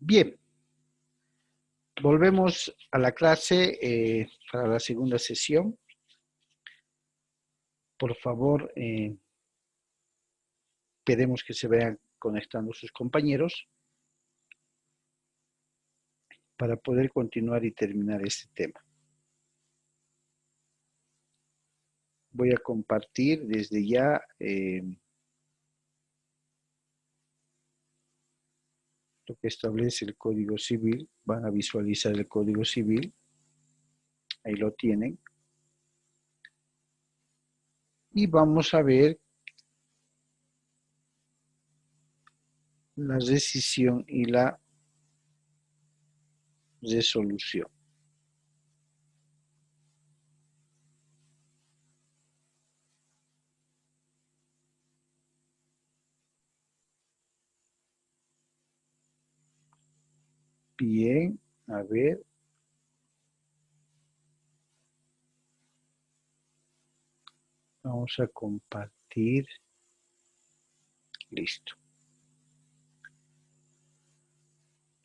Bien, volvemos a la clase para la segunda sesión. Por favor, pedimos que se vayan conectando sus compañeros para poder continuar y terminar este tema. Voy a compartir desde ya lo que establece el Código Civil. Van a visualizar el Código Civil. Ahí lo tienen. Y vamos a ver la rescisión y la resolución. Bien, a ver. Vamos a compartir. Listo.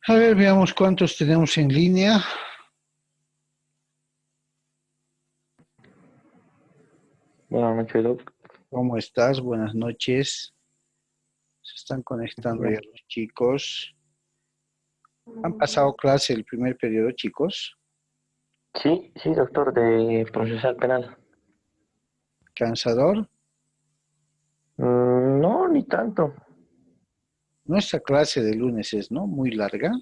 A ver, veamos cuántos tenemos en línea. Buenas noches, Doc. ¿Cómo estás? Buenas noches. Se están conectando ya los chicos. ¿Han pasado clase el primer periodo, chicos? Sí, doctor, de procesal penal. ¿Cansador? No, ni tanto. Nuestra clase de lunes es, ¿no? Muy larga.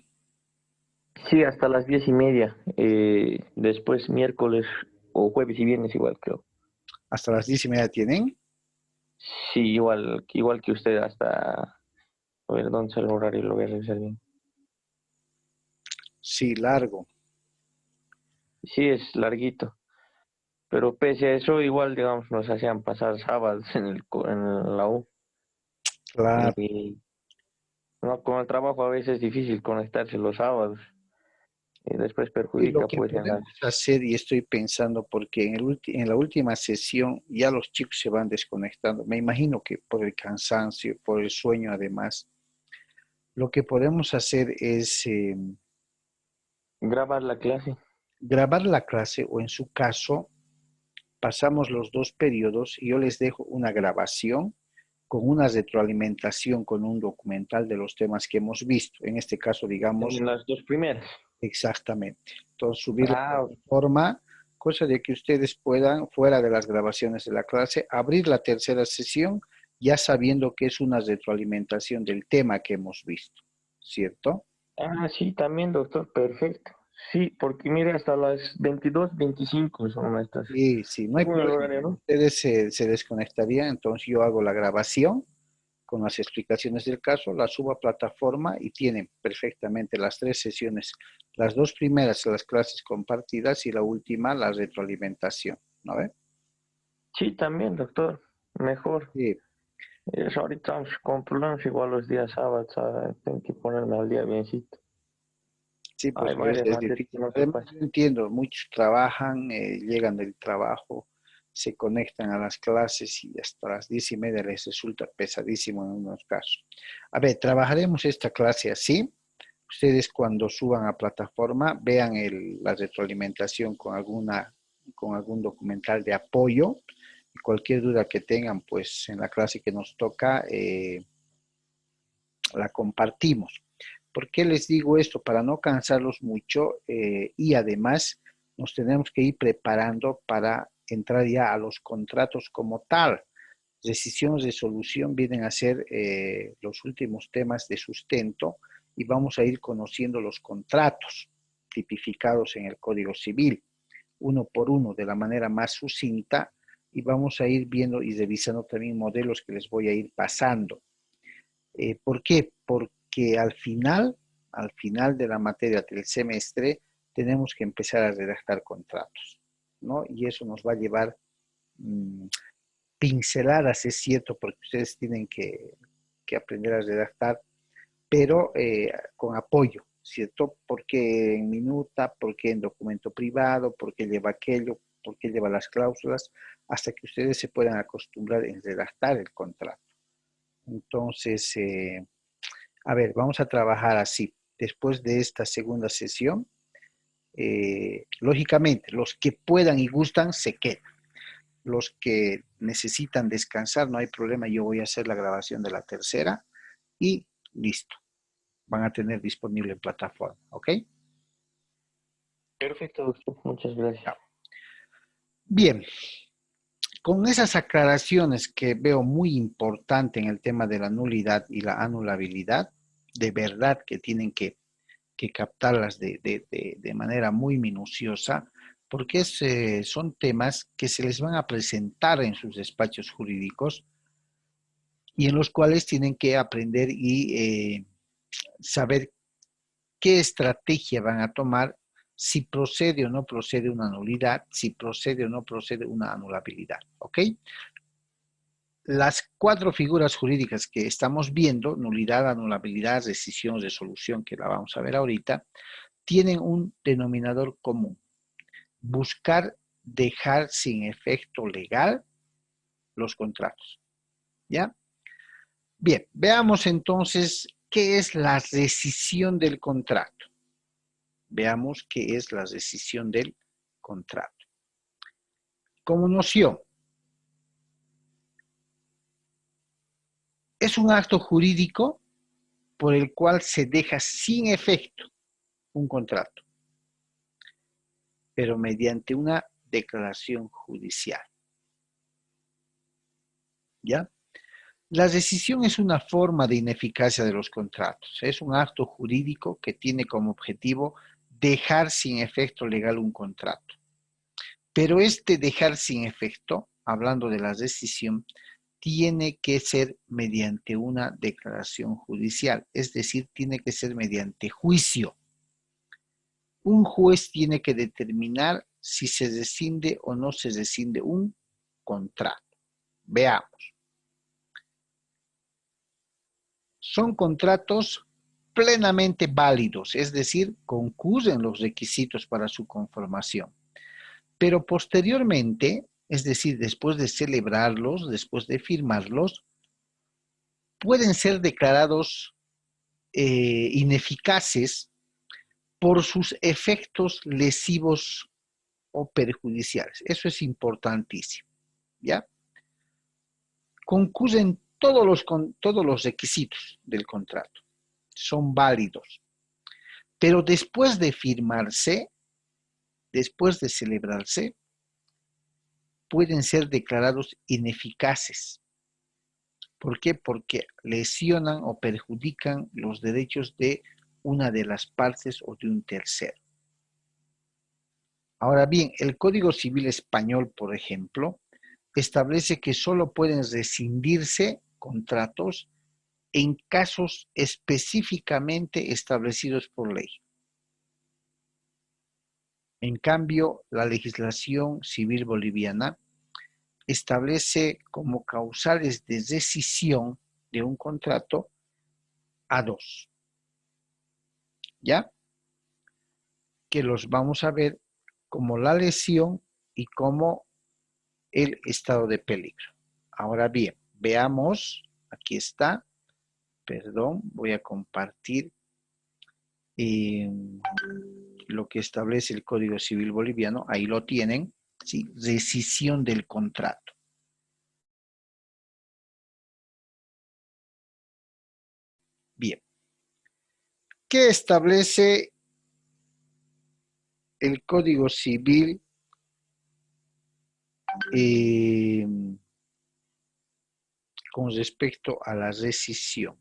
Sí, hasta las 10:30. Después miércoles o jueves y viernes igual, creo. Hasta las 10:30 tienen. Sí, igual que usted hasta... A ver, ¿dónde está el horario? Lo voy a revisar bien. Sí, largo. Sí, es larguito. Pero pese a eso, igual, digamos, nos hacían pasar sábados en la U. Claro. Y no, con el trabajo a veces es difícil conectarse los sábados. Y después Y lo perjudica, que pues, en las... podemos hacer, y estoy pensando, porque en la última sesión ya los chicos se van desconectando. Me imagino que por el cansancio, por el sueño además. Lo que podemos hacer es grabar la clase. grabar la clase o en su caso pasamos los dos periodos y yo les dejo una grabación con una retroalimentación con un documental de los temas que hemos visto. En este caso, digamos, En las dos primeras. exactamente. Entonces, subir la Ah, plataforma, cosa de que ustedes puedan, fuera de las grabaciones de la clase, abrir la tercera sesión ya sabiendo que es una retroalimentación del tema que hemos visto, ¿cierto? sí, también, doctor, perfecto. Sí, porque mire, hasta las 22:25 son estas. Sí, sí, no hay Según el problema. horario, ¿no? Ustedes se desconectarían, entonces yo hago la grabación con las explicaciones del caso, la subo a plataforma y tienen perfectamente las tres sesiones, las dos primeras las clases compartidas y la última la retroalimentación, ¿no ve? Sí, también, doctor, mejor. Sí, Eso ahorita vamos con problemas igual los días sábados, tengo que ponerme al día biencito. sí, pues Hay a veces varias es materias difícil. que no se Además, pasan. yo entiendo, muchos trabajan, llegan del trabajo, se conectan a las clases y hasta las 10:30 les resulta pesadísimo en unos casos. A ver, trabajaremos esta clase así. Ustedes cuando suban a plataforma vean la retroalimentación con algún documental de apoyo. Y cualquier duda que tengan, pues en la clase que nos toca, la compartimos. ¿Por qué les digo esto? Para no cansarlos mucho y además nos tenemos que ir preparando para entrar ya a los contratos como tal. Decisión, resolución vienen a ser los últimos temas de sustento y vamos a ir conociendo los contratos tipificados en el Código Civil, uno por uno, de la manera más sucinta, y vamos a ir viendo y revisando también modelos que les voy a ir pasando. ¿Por qué? Porque al final de la materia del semestre, tenemos que empezar a redactar contratos, ¿no? Y eso nos va a llevar pinceladas, es cierto, porque ustedes tienen que aprender a redactar, pero con apoyo, ¿cierto? Porque en minuta, porque en documento privado, porque lleva aquello, porque lleva las cláusulas, hasta que ustedes se puedan acostumbrar en redactar el contrato. Entonces, a ver, vamos a trabajar así. después de esta segunda sesión. Lógicamente, los que puedan y gustan se quedan. Los que necesitan descansar, no hay problema, yo voy a hacer la grabación de la tercera y listo. Van a tener disponible en plataforma, ¿ok? Perfecto, doctor. Muchas gracias. Bien, con esas aclaraciones que veo muy importante en el tema de la nulidad y la anulabilidad, de verdad que tienen que captarlas de manera muy minuciosa, porque son temas que se les van a presentar en sus despachos jurídicos y en los cuales tienen que aprender y saber qué estrategia van a tomar, si procede o no procede una nulidad, si procede o no procede una anulabilidad, ¿ok? Las 4 figuras jurídicas que estamos viendo, nulidad, anulabilidad, rescisión, resolución, que la vamos a ver ahorita, tienen un denominador común: buscar dejar sin efecto legal los contratos, ¿ya? Bien, veamos entonces qué es la rescisión del contrato. Veamos qué es la rescisión del contrato. Como noción, es un acto jurídico por el cual se deja sin efecto un contrato, pero mediante una declaración judicial, ¿ya? La rescisión es una forma de ineficacia de los contratos. Es un acto jurídico que tiene como objetivo dejar sin efecto legal un contrato. Pero este dejar sin efecto, hablando de la rescisión, tiene que ser mediante una declaración judicial, es decir, tiene que ser mediante juicio. Un juez tiene que determinar si se rescinde o no se rescinde un contrato. Veamos. Son contratos plenamente válidos, es decir, concurren los requisitos para su conformación. Pero posteriormente, es decir, después de celebrarlos, después de firmarlos, pueden ser declarados ineficaces por sus efectos lesivos o perjudiciales. Eso es importantísimo, ¿ya? Concurren todos los requisitos del contrato, son válidos, pero después de firmarse, después de celebrarse, pueden ser declarados ineficaces. ¿Por qué? Porque lesionan o perjudican los derechos de una de las partes o de un tercero. Ahora bien, el Código Civil Español, por ejemplo, establece que solo pueden rescindirse contratos en casos específicamente establecidos por ley. En cambio, la legislación civil boliviana establece como causales de rescisión de un contrato a 2, ¿ya? Que los vamos a ver como la lesión y como el estado de peligro. Ahora bien, veamos, aquí está, perdón, voy a compartir lo que establece el Código Civil boliviano, ahí lo tienen, ¿sí? Rescisión del contrato. Bien, ¿qué establece el Código Civil con respecto a la rescisión?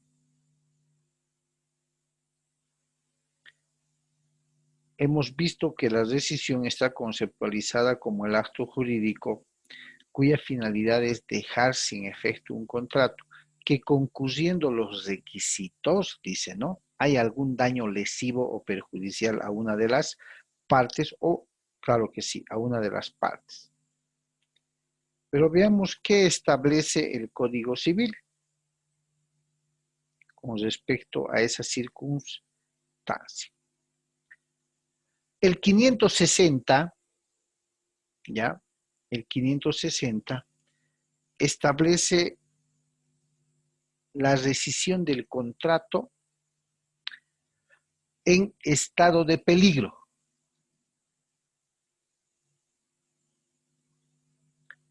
Hemos visto que la rescisión está conceptualizada como el acto jurídico cuya finalidad es dejar sin efecto un contrato, que concurriendo los requisitos, dice, ¿no? Hay algún daño lesivo o perjudicial a una de las partes o, claro que sí, a una de las partes. Pero veamos qué establece el Código Civil con respecto a esa circunstancia. El 560, ¿ya? El 560 establece la rescisión del contrato en estado de peligro.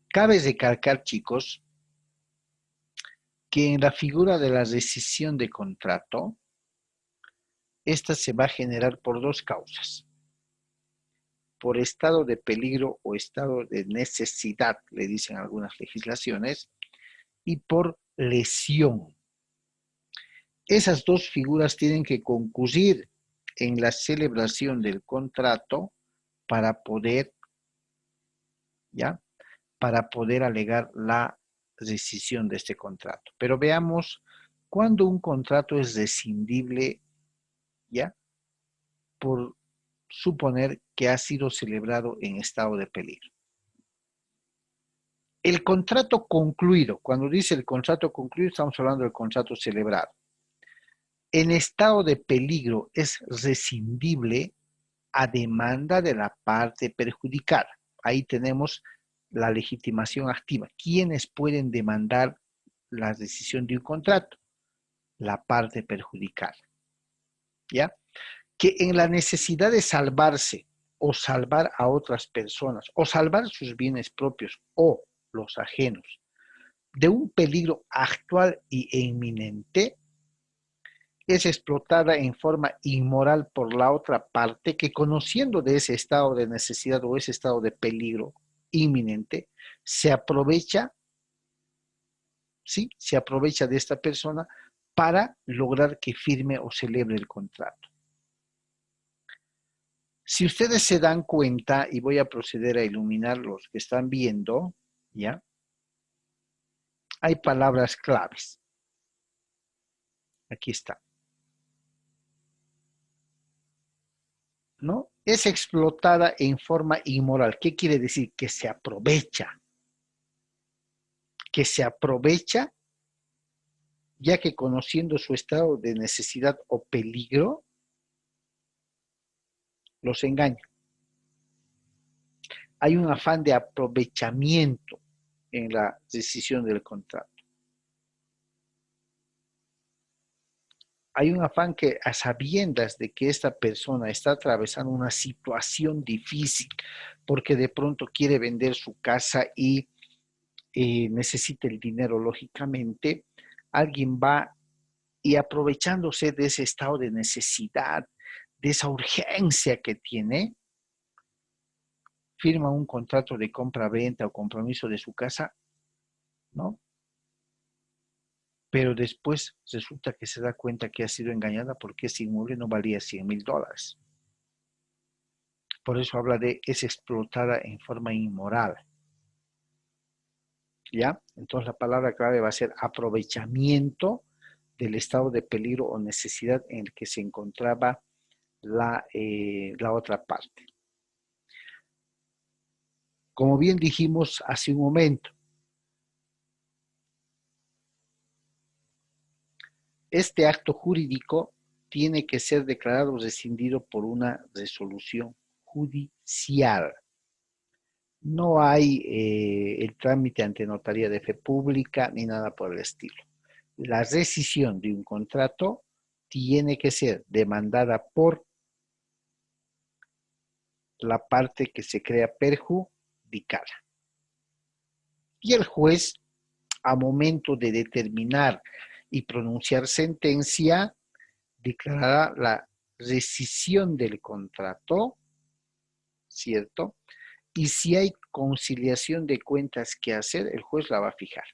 Cabe recalcar, chicos, que en la figura de la rescisión de contrato, esta se va a generar por dos causas. Por estado de peligro o estado de necesidad, le dicen algunas legislaciones, y por lesión. Esas dos figuras tienen que concurrir en la celebración del contrato para poder, ¿ya? Para poder alegar la rescisión de este contrato. Pero veamos cuándo un contrato es rescindible, ¿ya? Por suponer que ha sido celebrado en estado de peligro. El contrato concluido, cuando dice el contrato concluido, estamos hablando del contrato celebrado. En estado de peligro es rescindible a demanda de la parte perjudicada. Ahí tenemos la legitimación activa. ¿Quiénes pueden demandar la rescisión de un contrato? La parte perjudicada. ¿Ya? Que en la necesidad de salvarse o salvar a otras personas o salvar sus bienes propios o los ajenos de un peligro actual e inminente, es explotada en forma inmoral por la otra parte que, conociendo de ese estado de necesidad o ese estado de peligro inminente, se aprovecha, ¿sí? Se aprovecha de esta persona para lograr que firme o celebre el contrato. Si ustedes se dan cuenta, y voy a proceder a iluminar los que están viendo, ¿ya? Hay palabras claves. Aquí está. ¿No? Es explotada en forma inmoral. ¿Qué quiere decir? Que se aprovecha. Que se aprovecha, ya que conociendo su estado de necesidad o peligro, los engaña. Hay un afán de aprovechamiento en la decisión del contrato. Hay un afán que, a sabiendas de que esta persona está atravesando una situación difícil, porque de pronto quiere vender su casa y necesita el dinero, lógicamente, alguien va y, aprovechándose de ese estado de necesidad, de esa urgencia que tiene, firma un contrato de compra-venta o compromiso de su casa, ¿no? Pero después resulta que se da cuenta que ha sido engañada porque ese inmueble no valía $100,000. Por eso habla de es explotada en forma inmoral. ¿Ya? Entonces la palabra clave va a ser aprovechamiento del estado de peligro o necesidad en el que se encontraba la otra parte. Como bien dijimos hace un momento, este acto jurídico tiene que ser declarado rescindido por una resolución judicial. No hay el trámite ante notaría de fe pública ni nada por el estilo. La rescisión de un contrato tiene que ser demandada por la parte que se crea perjudicada. Y el juez, a momento de determinar y pronunciar sentencia, declarará la rescisión del contrato, ¿cierto? Y si hay conciliación de cuentas que hacer, el juez la va a fijar.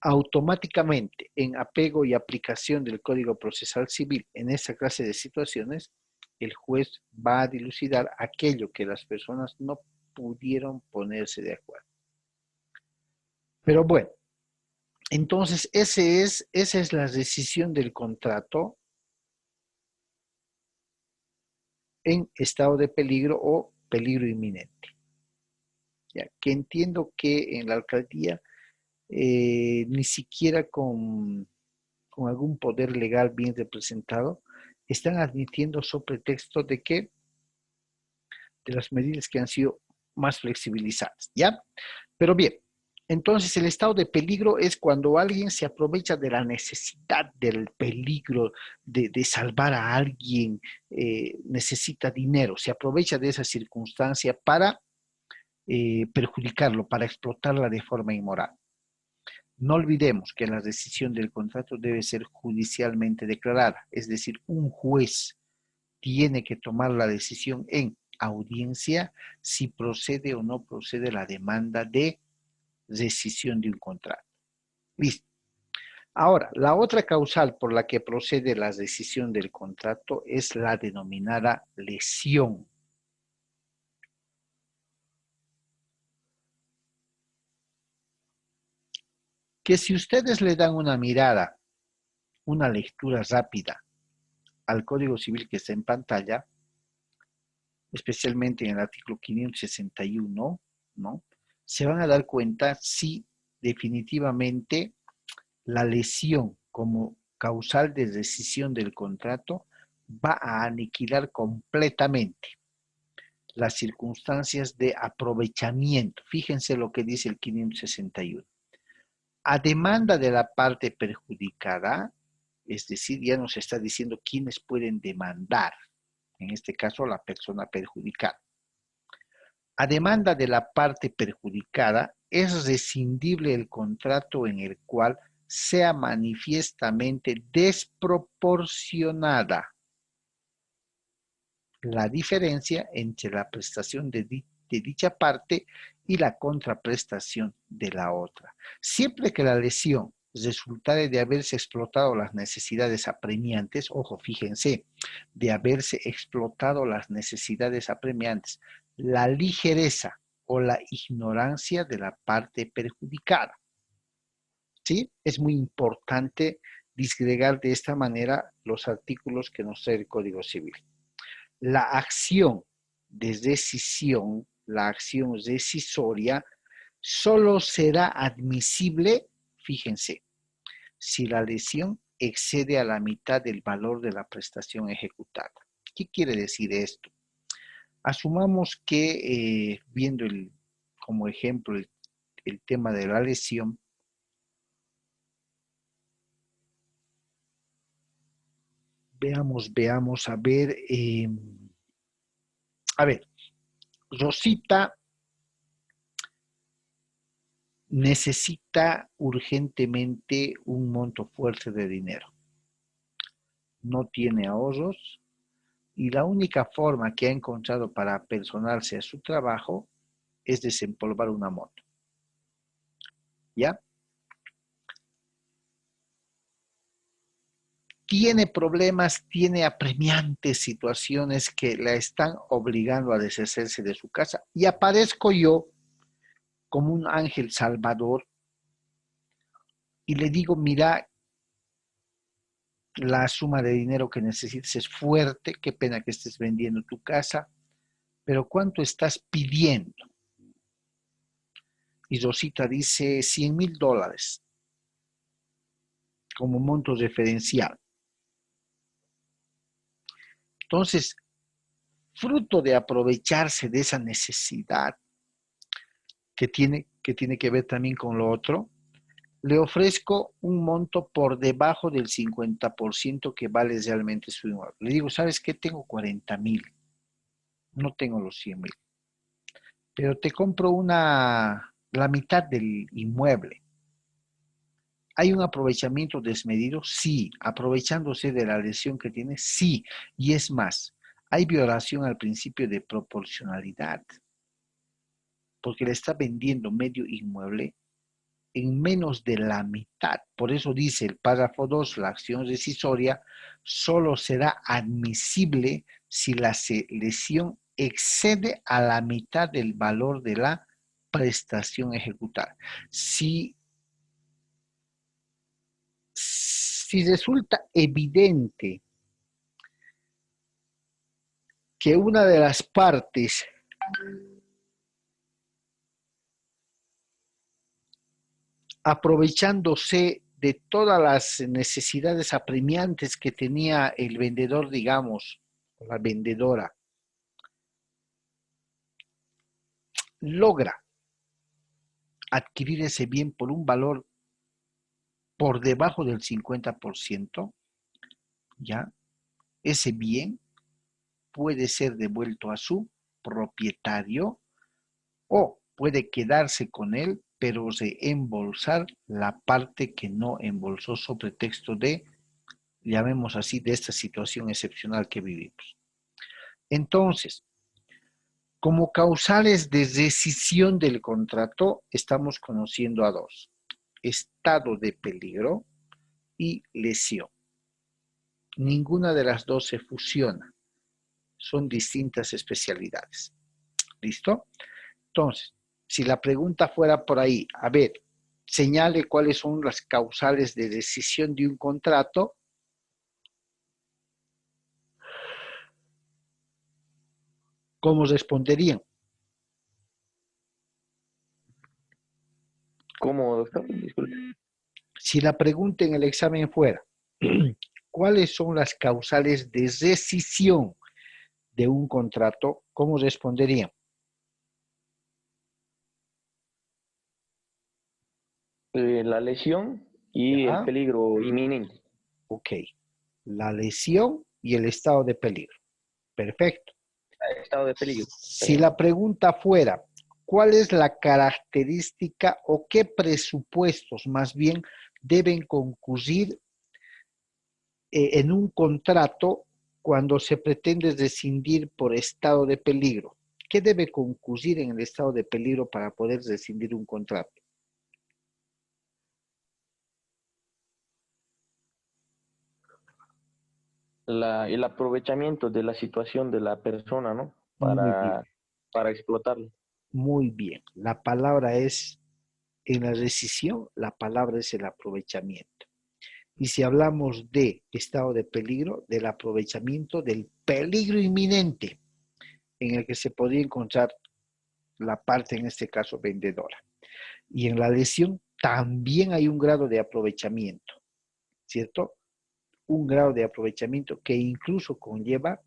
Automáticamente, en apego y aplicación del Código Procesal Civil en esta clase de situaciones, el juez va a dilucidar aquello que las personas no pudieron ponerse de acuerdo. Pero bueno, entonces esa es la decisión del contrato en estado de peligro o peligro inminente. Ya que entiendo que en la alcaldía ni siquiera con algún poder legal bien representado están admitiendo sobre pretexto de que de las medidas que han sido más flexibilizadas, ¿ya? Pero bien, Entonces, el estado de peligro es cuando alguien se aprovecha de la necesidad del peligro, de salvar a alguien, necesita dinero, se aprovecha de esa circunstancia para perjudicarlo, para explotarla de forma inmoral. No olvidemos que la decisión del contrato debe ser judicialmente declarada, es decir, un juez tiene que tomar la decisión en audiencia si procede o no procede la demanda de rescisión de un contrato. Listo. Ahora, la otra causal por la que procede la rescisión del contrato es la denominada lesión. Que si ustedes le dan una mirada, una lectura rápida al Código Civil que está en pantalla, especialmente en el artículo 561, ¿no? Se van a dar cuenta si definitivamente la lesión como causal de rescisión del contrato va a aniquilar completamente las circunstancias de aprovechamiento. Fíjense lo que dice el 561. A demanda de la parte perjudicada, es decir, ya nos está diciendo quiénes pueden demandar, en este caso la persona perjudicada. A demanda de la parte perjudicada, es rescindible el contrato en el cual sea manifiestamente desproporcionada la diferencia entre la prestación de dicha parte y la contraprestación de la otra. Siempre que la lesión resultare de haberse explotado las necesidades apremiantes, ojo, fíjense, de haberse explotado las necesidades apremiantes, la ligereza o la ignorancia de la parte perjudicada. ¿Sí? Es muy importante disgregar de esta manera los artículos que nos trae el Código Civil. La acción de rescisión, la acción rescisoria, solo será admisible, fíjense, si la lesión excede a la mitad del valor de la prestación ejecutada. ¿Qué quiere decir esto? Asumamos que, viendo como ejemplo el tema de la lesión, veamos, a ver, Rosita necesita urgentemente un monto fuerte de dinero. No tiene ahorros y la única forma que ha encontrado para personarse a su trabajo es desempolvar una moto. ¿Ya? Tiene problemas, tiene apremiantes situaciones que la están obligando a deshacerse de su casa. Y aparezco yo como un ángel salvador y le digo, mira, la suma de dinero que necesitas es fuerte, qué pena que estés vendiendo tu casa, pero ¿cuánto estás pidiendo? Y Rosita dice $100,000 como monto referencial. Entonces, fruto de aprovecharse de esa necesidad que tiene que ver también con lo otro, le ofrezco un monto por debajo del 50% que vale realmente su inmueble. Le digo, ¿sabes qué? Tengo 40,000, no tengo los 100,000, pero te compro la mitad del inmueble. ¿Hay un aprovechamiento desmedido? Sí. ¿Aprovechándose de la lesión que tiene? Sí. Y es más, hay violación al principio de proporcionalidad, porque le está vendiendo medio inmueble en menos de la mitad. Por eso dice el párrafo 2, la acción rescisoria solo será admisible si la lesión excede a la mitad del valor de la prestación ejecutada. Si resulta evidente que una de las partes aprovechándose de todas las necesidades apremiantes que tenía el vendedor, digamos, la vendedora, logra adquirir ese bien por un valor por debajo del 50%, ¿ya? Ese bien puede ser devuelto a su propietario o puede quedarse con él, pero reembolsar la parte que no embolsó sobre texto de, llamemos así, de esta situación excepcional que vivimos. Entonces, como causales de rescisión del contrato, estamos conociendo a dos: estado de peligro y lesión. Ninguna de las dos se fusiona, son distintas especialidades. ¿Listo? Entonces, si la pregunta fuera por ahí, a ver, señale cuáles son las causales de rescisión de un contrato, ¿cómo responderían? ¿Cómo, doctor? Disculpe. Si la pregunta en el examen fuera, ¿cuáles son las causales de rescisión de un contrato? ¿Cómo responderían? La lesión y el ¿Ya? peligro inminente. Ok. La lesión y el estado de peligro. Perfecto. Estado de peligro. Si la pregunta fuera, ¿cuál es la característica o qué presupuestos más bien deben concurrir en un contrato cuando se pretende rescindir por estado de peligro? ¿Qué debe concurrir en el estado de peligro para poder rescindir un contrato? El aprovechamiento de la situación de la persona, ¿no? Muy bien, Para explotarlo. muy bien. La palabra es, en la rescisión, la palabra es el aprovechamiento. Y si hablamos de estado de peligro, del aprovechamiento del peligro inminente en el que se podría encontrar la parte, en este caso, vendedora. Y en la lesión también hay un grado de aprovechamiento, ¿cierto? Un grado de aprovechamiento que incluso conlleva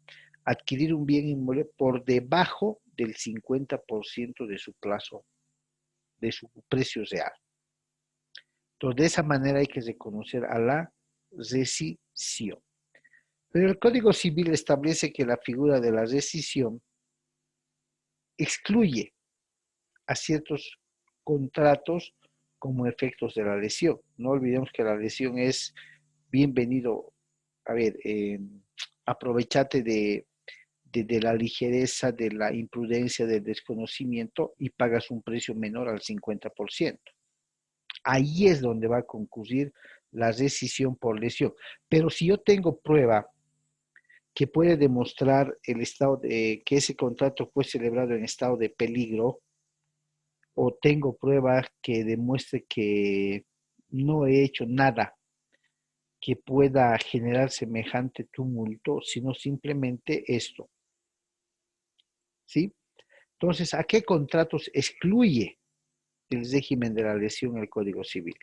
adquirir un bien inmueble por debajo del 50% de su plazo, de su precio real. Entonces, de esa manera hay que reconocer a la rescisión. Pero el Código Civil establece que la figura de la rescisión excluye a ciertos contratos como efectos de la lesión. No olvidemos que la lesión es bienvenido, a ver, aprovechate de la ligereza, de la imprudencia, del desconocimiento y pagas un precio menor al 50%. Ahí es donde va a concurrir la rescisión por lesión. Pero si yo tengo prueba que puede demostrar el estado de que ese contrato fue celebrado en estado de peligro, o tengo pruebas que demuestre que no he hecho nada que pueda generar semejante tumulto, sino simplemente esto, ¿sí? Entonces, ¿a qué contratos excluye el régimen de la lesión el Código Civil?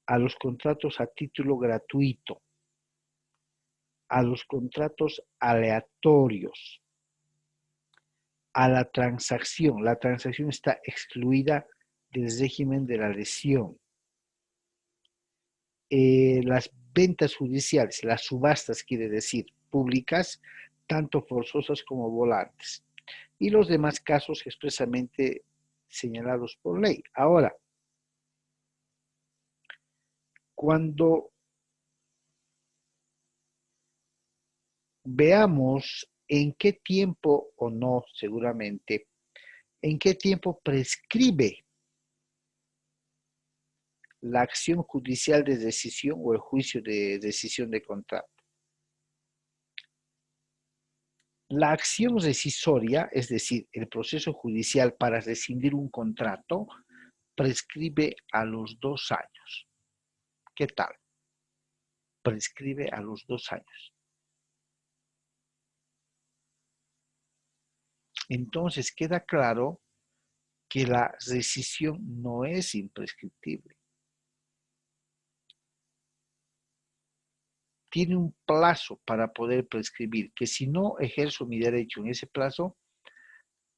A los contratos a título gratuito, a los contratos aleatorios, a la transacción. La transacción está excluida del régimen de la lesión. Las ventas judiciales, las subastas, quiere decir, públicas, tanto forzosas como volantes. Y los demás casos expresamente señalados por ley. Ahora, cuando veamos en qué tiempo o no, seguramente, en qué tiempo prescribe la acción judicial de decisión o el juicio de decisión de contrato. La acción rescisoria, es decir, el proceso judicial para rescindir un contrato, prescribe a los 2 años. ¿Qué tal? Prescribe a los 2 años. Entonces queda claro que la rescisión no es imprescriptible. Tiene un plazo para poder prescribir, que si no ejerzo mi derecho en ese plazo,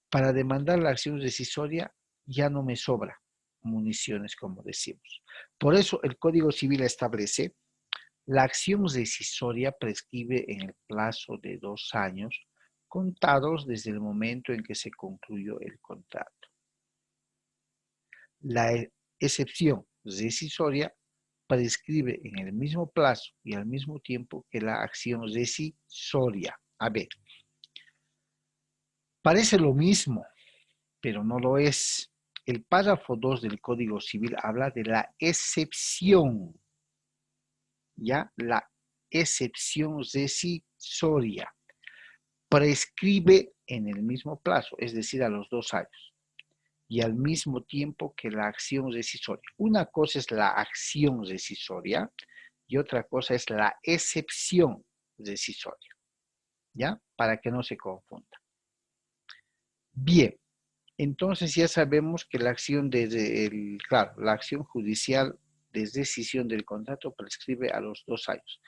para demandar la acción rescisoria ya no me sobra municiones, como decimos. Por eso el Código Civil establece: la acción rescisoria prescribe en el plazo de 2 años contados desde el momento en que se concluyó el contrato. La excepción rescisoria prescribe en el mismo plazo y al mismo tiempo que la acción rescisoria. A ver, parece lo mismo, pero no lo es. El párrafo 2 del Código Civil habla de la excepción, ¿ya? La excepción rescisoria prescribe en el mismo plazo, es decir, a los 2 años, y al mismo tiempo que la acción rescisoria. Una cosa es la acción rescisoria y otra cosa es la excepción rescisoria, ¿ya? Para que no se confunda. Bien, entonces ya sabemos que la acción la acción judicial de rescisión del contrato prescribe a los 2 años.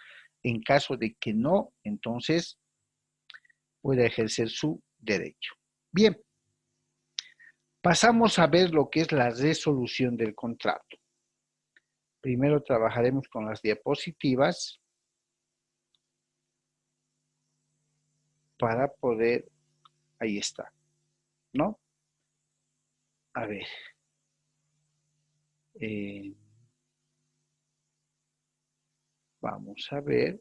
En caso de que no, entonces puede ejercer su derecho. Bien, pasamos a ver lo que es la resolución del contrato. Primero trabajaremos con las diapositivas para poder, ahí está, ¿no? A ver, vamos a ver.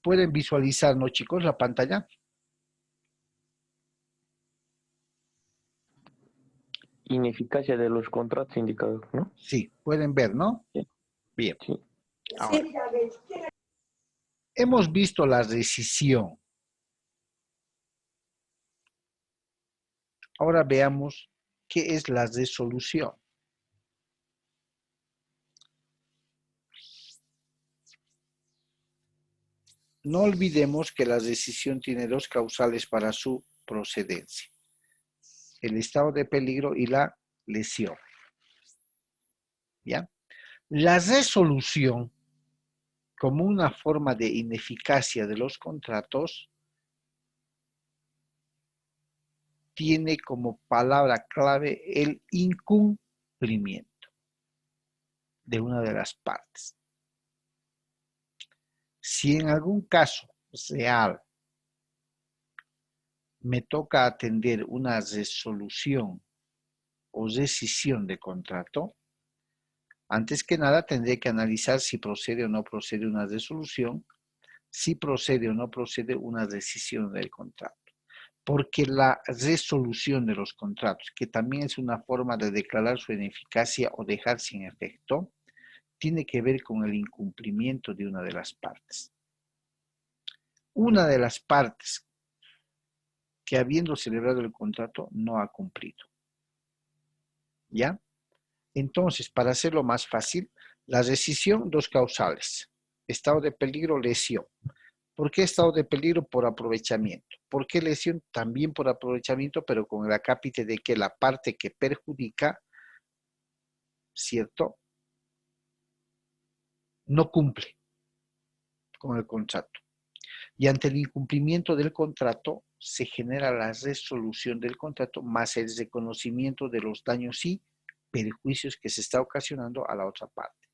¿Pueden visualizar, no, chicos, la pantalla? Ineficacia de los contratos indicados, ¿no? Sí, pueden ver, ¿no? Sí. Bien. Sí. Ahora, hemos visto la rescisión. Ahora veamos qué es la resolución. No olvidemos que la rescisión tiene 2 causales para su procedencia: el estado de peligro y la lesión. ¿Ya? La resolución, como una forma de ineficacia de los contratos, tiene como palabra clave el incumplimiento de una de las partes. Si en algún caso real me toca atender una resolución o rescisión de contrato, antes que nada tendré que analizar si procede o no procede una resolución, si procede o no procede una rescisión del contrato. Porque la resolución de los contratos, que también es una forma de declarar su ineficacia o dejar sin efecto, tiene que ver con el incumplimiento de una de las partes. Una de las partes que, habiendo celebrado el contrato, no ha cumplido. ¿Ya? Entonces, para hacerlo más fácil, la rescisión, 2 causales: estado de peligro, lesión. ¿Por qué estado de peligro? Por aprovechamiento. ¿Por qué lesión? También por aprovechamiento, pero con el acápite de que la parte que perjudica, ¿cierto?, no cumple con el contrato. Y ante el incumplimiento del contrato, se genera la resolución del contrato más el reconocimiento de los daños y perjuicios que se está ocasionando a la otra parte.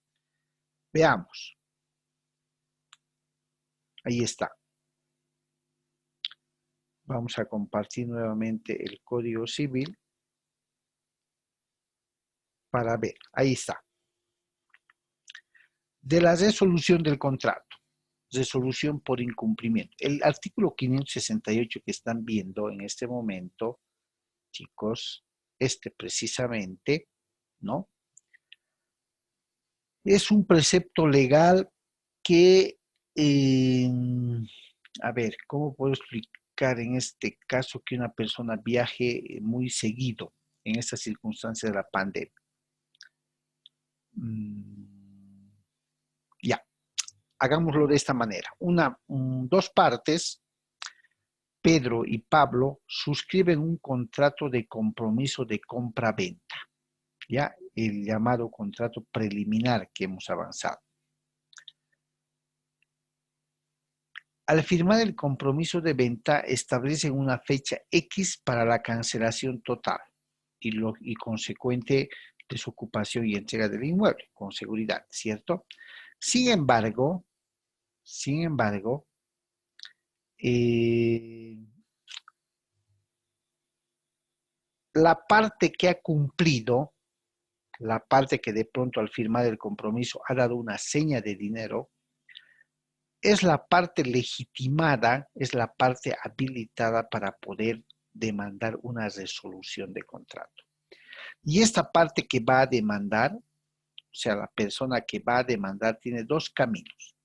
Veamos. Ahí está. Vamos a compartir nuevamente el Código Civil para ver. Ahí está. De la resolución del contrato. Resolución por incumplimiento. El artículo 568 que están viendo en este momento, chicos, precisamente, ¿no? Es un precepto legal que, a ver, ¿cómo puedo explicar en este caso que una persona viaje muy seguido en esta circunstancia de la pandemia? Ya, hagámoslo de esta manera. Dos partes, Pedro y Pablo, suscriben un contrato de compromiso de compra-venta, ya, el llamado contrato preliminar que hemos avanzado. Al firmar el compromiso de venta, establecen una fecha X para la cancelación total. y consecuente desocupación y entrega del inmueble, con seguridad, ¿cierto? Sin embargo, eh, la parte que ha cumplido, la parte que de pronto al firmar el compromiso ha dado una seña de dinero, es la parte legitimada, es la parte habilitada para poder demandar una resolución de contrato. Y esta parte que va a demandar, o sea, la persona que va a demandar tiene dos caminos.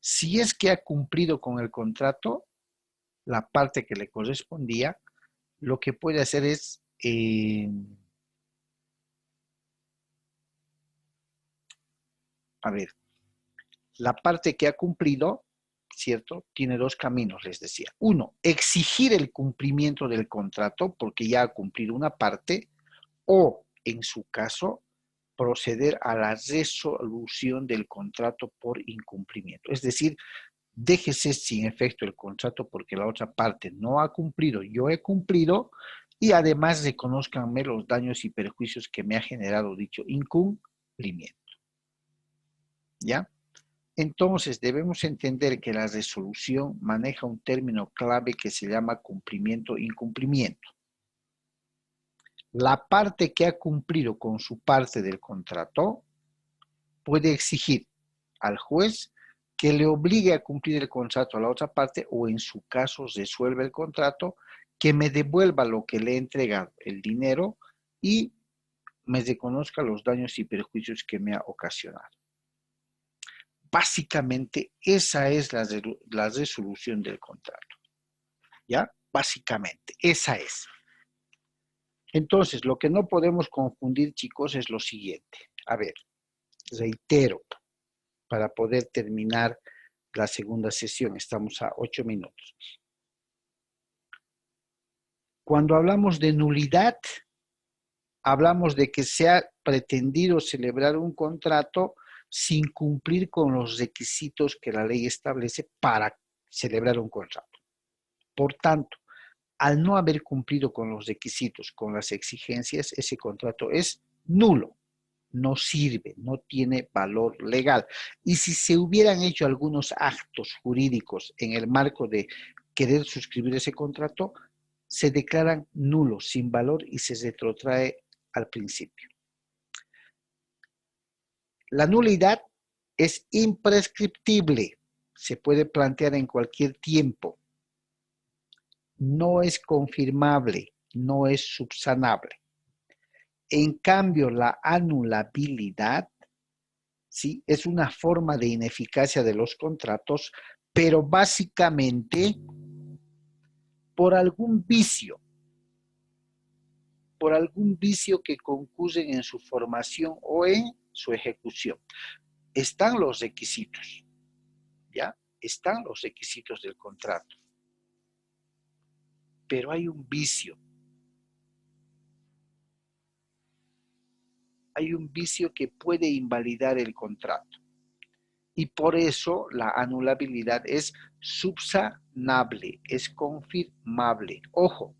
Si es que ha cumplido con el contrato, la parte que le correspondía, lo que puede hacer es a ver, la parte que ha cumplido, ¿cierto? Tiene dos caminos, les decía. Uno, exigir el cumplimiento del contrato porque ya ha cumplido una parte, o, en su caso, proceder a la resolución del contrato por incumplimiento. Es decir, déjese sin efecto el contrato porque la otra parte no ha cumplido, yo he cumplido, y además reconózcanme los daños y perjuicios que me ha generado dicho incumplimiento. ¿Ya? Entonces, debemos entender que la resolución maneja un término clave que se llama cumplimiento-incumplimiento. La parte que ha cumplido con su parte del contrato puede exigir al juez que le obligue a cumplir el contrato a la otra parte, o en su caso resuelve el contrato, que me devuelva lo que le he entregado, el dinero, y me reconozca los daños y perjuicios que me ha ocasionado. Básicamente, esa es la resolución del contrato. ¿Ya? Básicamente, esa es. Entonces, lo que no podemos confundir, chicos, es lo siguiente. A ver, reitero, para poder terminar la segunda sesión, estamos a 8 minutos. Cuando hablamos de nulidad, hablamos de que se ha pretendido celebrar un contrato sin cumplir con los requisitos que la ley establece para celebrar un contrato. Por tanto, al no haber cumplido con los requisitos, con las exigencias, ese contrato es nulo, no sirve, no tiene valor legal. Y si se hubieran hecho algunos actos jurídicos en el marco de querer suscribir ese contrato, se declaran nulos, sin valor, y se retrotrae al principio. La nulidad es imprescriptible, se puede plantear en cualquier tiempo, no es confirmable, no es subsanable. En cambio, la anulabilidad, ¿sí?, es una forma de ineficacia de los contratos, pero básicamente por algún vicio que concurren en su formación o en su ejecución. Están los requisitos, ¿ya? Están los requisitos del contrato, pero hay un vicio. Hay un vicio que puede invalidar el contrato. Y por eso la anulabilidad es subsanable, es confirmable. Ojo,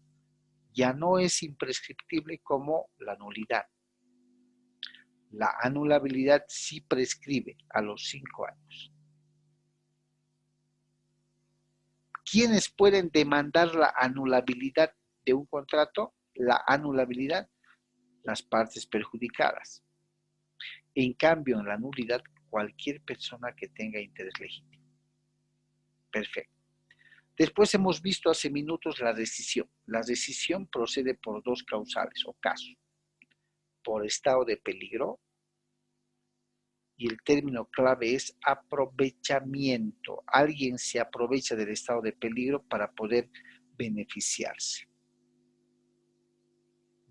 ya no es imprescriptible como la nulidad. La anulabilidad sí prescribe a los 5 años. ¿Quiénes pueden demandar la anulabilidad de un contrato? La anulabilidad, las partes perjudicadas. En cambio, en la nulidad, cualquier persona que tenga interés legítimo. Perfecto. Después hemos visto hace minutos la rescisión. La rescisión procede por dos causales o casos. Por estado de peligro, y el término clave es aprovechamiento. Alguien se aprovecha del estado de peligro para poder beneficiarse.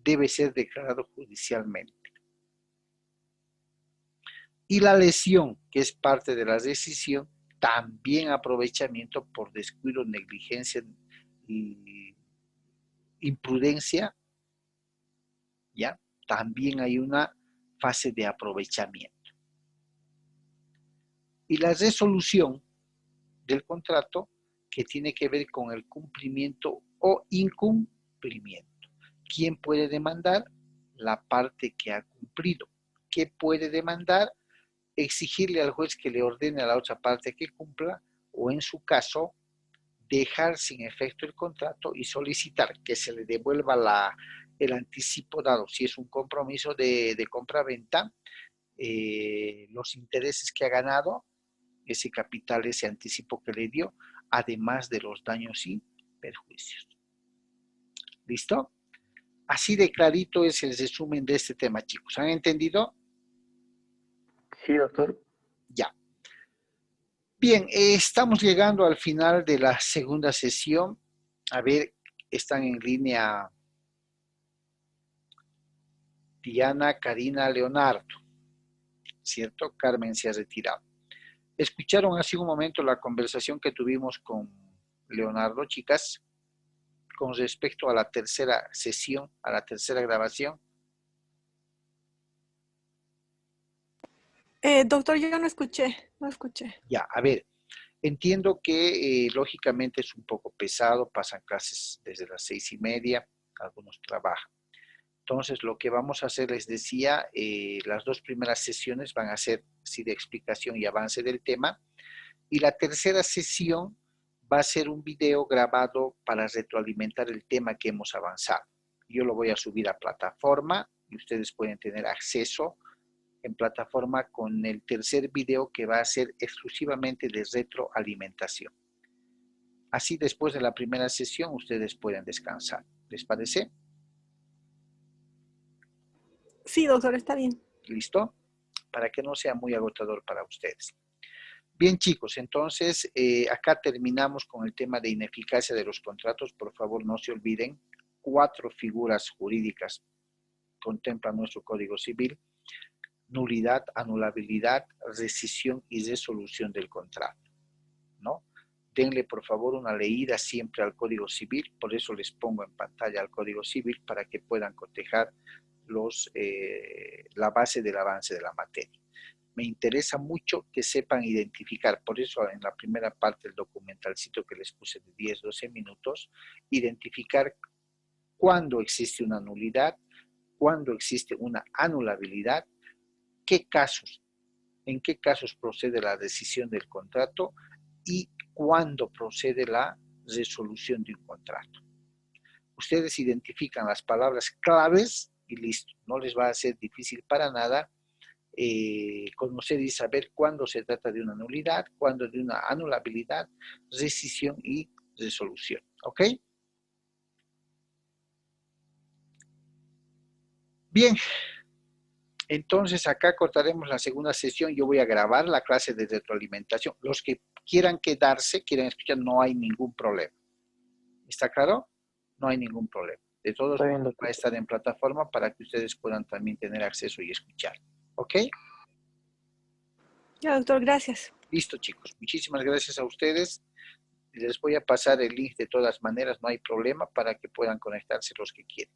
Debe ser declarado judicialmente. Y la lesión, que es parte de la rescisión, también aprovechamiento por descuido, negligencia y imprudencia, ¿ya? También hay una fase de aprovechamiento. Y la resolución del contrato, que tiene que ver con el cumplimiento o incumplimiento. ¿Quién puede demandar? La parte que ha cumplido. ¿Qué puede demandar? Exigirle al juez que le ordene a la otra parte que cumpla, o en su caso, dejar sin efecto el contrato y solicitar que se le devuelva el anticipo dado, si es un compromiso de compra-venta, los intereses que ha ganado, ese capital, ese anticipo que le dio, además de los daños y perjuicios. ¿Listo? Así de clarito es el resumen de este tema, chicos. ¿Han entendido? Sí, doctor. Ya. Bien, estamos llegando al final de la segunda sesión. A ver, están en línea Diana, Karina, Leonardo, ¿cierto? Carmen se ha retirado. ¿Escucharon hace un momento la conversación que tuvimos con Leonardo, chicas, con respecto a la tercera sesión, a la tercera grabación? Doctor, yo no escuché. Ya, a ver, entiendo que lógicamente es un poco pesado, pasan clases desde las 6:30, algunos trabajan. Entonces, lo que vamos a hacer, les decía, las 2 primeras sesiones van a ser sí, de explicación y avance del tema, y la tercera sesión va a ser un video grabado para retroalimentar el tema que hemos avanzado. Yo lo voy a subir a plataforma y ustedes pueden tener acceso en plataforma con el tercer video que va a ser exclusivamente de retroalimentación. Así después de la primera sesión ustedes pueden descansar. ¿Les parece? Sí, doctor, está bien. ¿Listo? Para que no sea muy agotador para ustedes. Bien, chicos, entonces acá terminamos con el tema de ineficacia de los contratos. Por favor, no se olviden, 4 figuras jurídicas contempla nuestro Código Civil: nulidad, anulabilidad, rescisión y resolución del contrato, ¿no? Denle, por favor, una leída siempre al Código Civil, por eso les pongo en pantalla al Código Civil para que puedan cotejar la base del avance de la materia. Me interesa mucho que sepan identificar, por eso en la primera parte del documentalcito que les puse de 10-12 minutos, identificar cuándo existe una nulidad, cuándo existe una anulabilidad, qué casos, en qué casos procede la decisión del contrato y cuándo procede la resolución de un contrato. Ustedes identifican las palabras claves y listo, no les va a ser difícil para nada conocer y saber cuándo se trata de una nulidad, cuándo de una anulabilidad, rescisión y resolución. ¿Ok? Bien, entonces acá cortaremos la segunda sesión. Yo voy a grabar la clase de retroalimentación. Los que quieran quedarse, quieran escuchar, no hay ningún problema. ¿Está claro? No hay ningún problema. De todos modos, va a estar en plataforma para que ustedes puedan también tener acceso y escuchar. ¿Ok? Ya, doctor, gracias. Listo, chicos. Muchísimas gracias a ustedes. Les voy a pasar el link de todas maneras, no hay problema, para que puedan conectarse los que quieran.